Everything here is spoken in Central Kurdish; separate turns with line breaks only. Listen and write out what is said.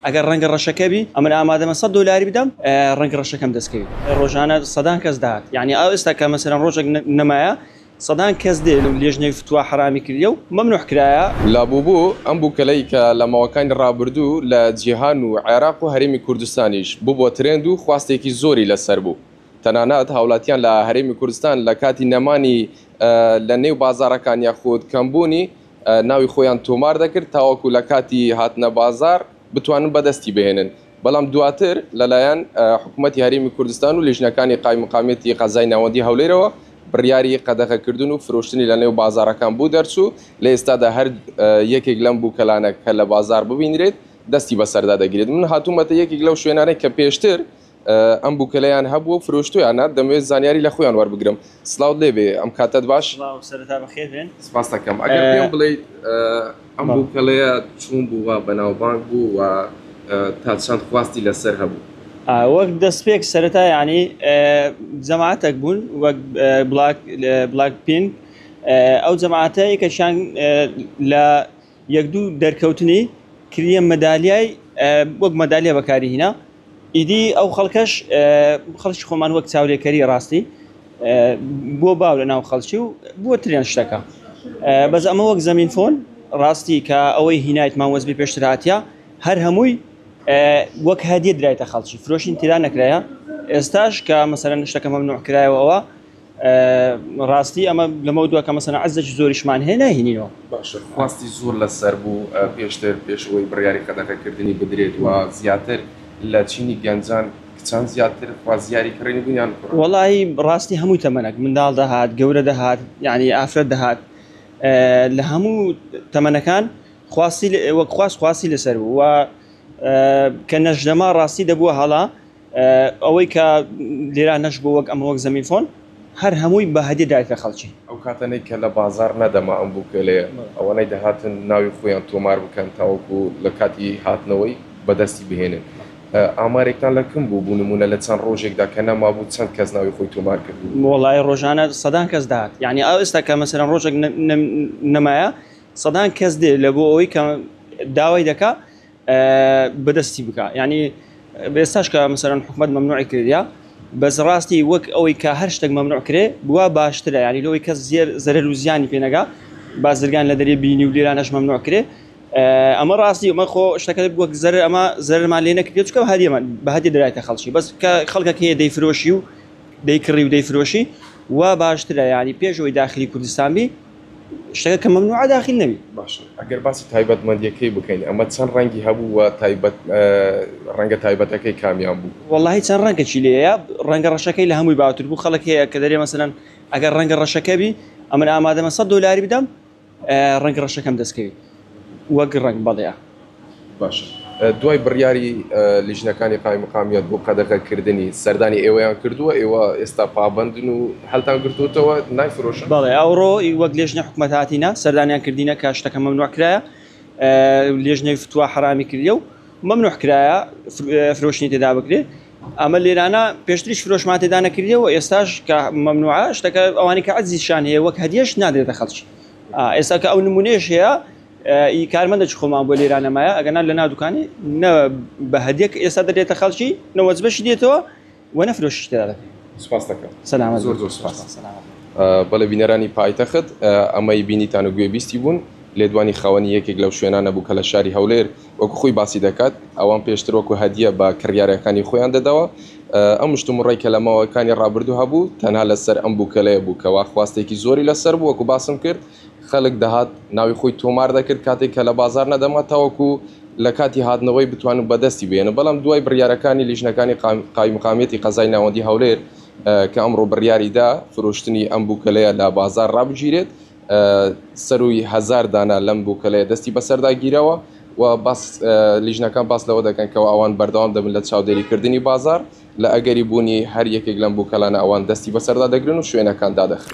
اگر رنگ ڕەشەکەبی ئەمن ئامادەمە $100 بدەم ڕەنگ ڕەشەکەم دەستکەوی ڕۆژانە سەدان کەس داهات یعنی ئەو ئێستا کە مەسەلەن ڕۆژێک نەمایە سەدان کەس دێ لێژنەی فتووە حرامی کردیە و مەمنوع کرایە
لابووبوو ئەم بووکەلەی کە لە ماوەکانی ڕابردوو لە جیهان و عێراق و هەرێمی کوردستانیش بوو بۆ ترێند و خواستێکی زۆری لەسەر بوو تەنانەت هاوڵاتیان لە هەرێمی کوردستان لە کاتی نەمانی لە نێو بازارەکان یاخود کەمبوونی ناوی خۆیان تۆمار دەکرد تاوەکو لە کاتی هاتنە بازار بتوانن بەدەستی بهێنن بەڵام دواتر لەلایەن حکوومەتی هەرێمی کوردستان و لیژنەکانی قایم مقامەتی قەزای ناوەندی هەولێرەوە بڕیاری قەدەغەکردن و فرۆشتنی لە نێو بازارەکان بوو دەرچوو لە ئێستادا هەر یەکێک لەم بووکەلانە کە لە بازار ببینرێت دەستی بەسەردا دەگرێت من هاتوومەتە یەکێک لەو شوێنانەی کە پێشتر ئەم بووکەلەیان هەبوو و فرۆشتویانە دەمەوێت زانیاری لە خۆیان وەربگرم سلااو لێبێ ئەم کاتت باش سپاس دەکەم ئەگەر پێم بڵێیت ئەم بووکەلەیە چوون بووە بەناوبانگ بوو و تا چەند خواستی لەسەر هەبوو
وەک دەستپێک سەرەتا ینی جەماعەتێک بوون وەک بلاک پینک ئەو جەماعەتە یەکەشیان لە یەک دوو دەرکەوتنی کریە مەدالیای وەک مەدالیە بەکاری هێنا ئیدی ئەو خەڵکەش خەڵکی خۆمان وەک چاودێکەری ڕاستی بۆ باو لە ناو خەڵکی و بووە تریان شتەکە بەس ئەمە وەک زەمین فۆن ڕاستی کە ئەوەی هینایت ماوەزبی پێشتر هاتیە هەر هەمووی وەک هەدیە درایتە خەڵکی فرۆشین تێدا نەکرایە ئێستاش کە مەسەلەن شتەکە مەمنوع کرایەوە ئەوە ڕاستی ئەمە لەمە دووە کە مەسەلەن عەرزێکی زۆریشمان هەیە ناهێنینەوە
باشە خواستی زۆر لەسەر بوو پێشتر پێشەوەی بڕیاری قەدەغەکردنی بدرێت و زیاتر لە چینی گەنجان چەند زیاتر خوازیاری کڕێنی بوونیان
وەڵی ڕاستی هەمووی تەمەنێک منداڵ دەهات گەورە دەهات یعنی ئافرەت دەهات لە هەموو تەمەنەکان وەک خواستی لەسەر بوو و کە نەژدەما ڕاستی دەبووە هەڵا ئەوەی کە لێرا نەش بوو وەک ئەمە وەک زەمین فۆن هەر هەمووی بە هەدیە دایتە خەڵکی
ئەو کاتەنەی کە لە بازار نەدەما ئەم بووکەلەیە ئەوەنەی دەهاتن ناوی خۆیان تۆمار بکەن تاوەکو لە کاتی هاتنەوەی بەدەستی بهێنن ئامارێکتان لە کەم بوو بوونمونە لە چەند ڕۆژێکدا کە نەما بوو چەند کەس ناوی خۆی تۆمار کرد
وڵای ڕۆژانە سەدان کەس داهات یعنی ئەو ئێستا کە مەسەلەن ڕۆژێک نەمایە سەدان کەس دێ لە بۆ ئەوەی کە داوای دەکا بەدەستی بکە ینی ئێستاش کە مەسەلەن حکومەت مەمنوعی کردیا بەس ڕاستی وەک ئەوەی کە هەر شتێک مەمنوع کرێ بووە باشترە ینی لەوەی کەس زەرەر و زیانی پێنەگا بازرگان لە دەرێ بینی و لێرانەش مەمنوع کرێ ئەمە ڕاستی ئەمە خۆ شتەکە وەک زەرەر ئەمە زەرمان لێ نەکرێت چکە هەدیەمان بە هەدیە دەرایتە خەڵکی بەس کە خەڵکێک هەیە دەیفرۆشی و دەیکڕی و دەیفرۆشی وا باشترە ینی پێشەوەی داخلی کوردستان بی شتەکە کە مەمنوع داخل نەبی
باشە ئەگەر باسی تایبەتمەندیەکەی بکەین ئەمە چەند ڕەنگی هەبوو و ڕەنگە تایبەتەکەی کامیان بوو
وەڵی چەند ڕەنگەی لێیە ڕەنگە ڕەشەکەی لە هەمووی باوتر بوو خەڵک هەیە کە دەرێ مەسەلەن ئەگەر ڕەنگە ڕەشەکەبی ئەمن ئامادەمە $100 بدەم ڕەنگە ڕەشەکەم دەستکەوی وەک ڕنگ بەڵەیە
باشە دوای بڕیاری لیژنەکانی قایم مقامیەت بۆ قەدەغەکردنی سەردانی ئێوەیان کردووە ئێوە ئێستا پابەندن و هەڵتان گرتوتەوە نایفرۆشن
بەڵێ ئەوڕۆ وەک لێژنە حکومەت هاتینا سەردانیان کردینە کە شتەکە مەمنوع کرایە لێژنەی فتووە حرامی کردیە و مەمنوع کرایە فرۆشتنی تێدا بکرێت ئەمە لێرانە پێشتریش فرۆشمان تێدا نەکردیەوە ئێستاش کە مەمنوعە شتەکە ئەوانی کە عەزیشان هەیە وەک هەدیەش نادرێتە خەڵکی ئێستا کە ئەو نمونەیەش هەیە کارمەندە چ خۆمان بۆ لێرانەمایە ئەگەنا لە ناودوکانی نە بە هەدیەک ئێستا دەرێتە خەڵکی نەوەزبەشی دێتەوە و نەفرۆشی تێدا دەکەن
سوپاس دەکەم
سەلامەت
زۆر سوپاس بەڵێ بینەرانی پایتەخت ئەمەی بینیتان و گوێ بیستی بوون لێدوانی خاوەنی یەکێک لەو شوێنانە بوو کە لە شاری هەولێر وەکو خۆی باسی دەکات ئەوان پێشتر وەکو هەدیە بە کڕیارەکانی خۆیان دەداوە ئەم شتومڕێی کە لە ماوەکانی ڕابردوو هەبوو تەنها لەسەر ئەم بووکەلەیە بوو کەوا خواستێکی زۆری لەسەر بوو وەکو باسم کرد خەڵک دەهات ناوی خۆی تۆمار دەکرد کاتێک کە لە بازار نەدەما تاوەکو لە کاتی هاتنەوەی بتوانن بەدەستی بێنن بەڵام دوای بڕیارەکانی لیژنەکانی قایم مقامەتی قەزای ناوەندی هەولێر کە ئەمڕۆ بڕیاریدا فرۆشتنی ئەم بووکەلەیە لە بازار ڕابگیرێت سەروی 1000 دانە لەم بووکەلەیە دەستی بەسەردا گیرەوە و لیژنەکان باس لەوە دەکەن کەەوە ئەوان بەردەوام دەبن لە چاودێریکردنی بازار لە ئەگەری بوونی هەر یەکێک لەم بووکەلانە ئەوان دەستی بەسەردا دەگرن و شوێنەکان دادەخن.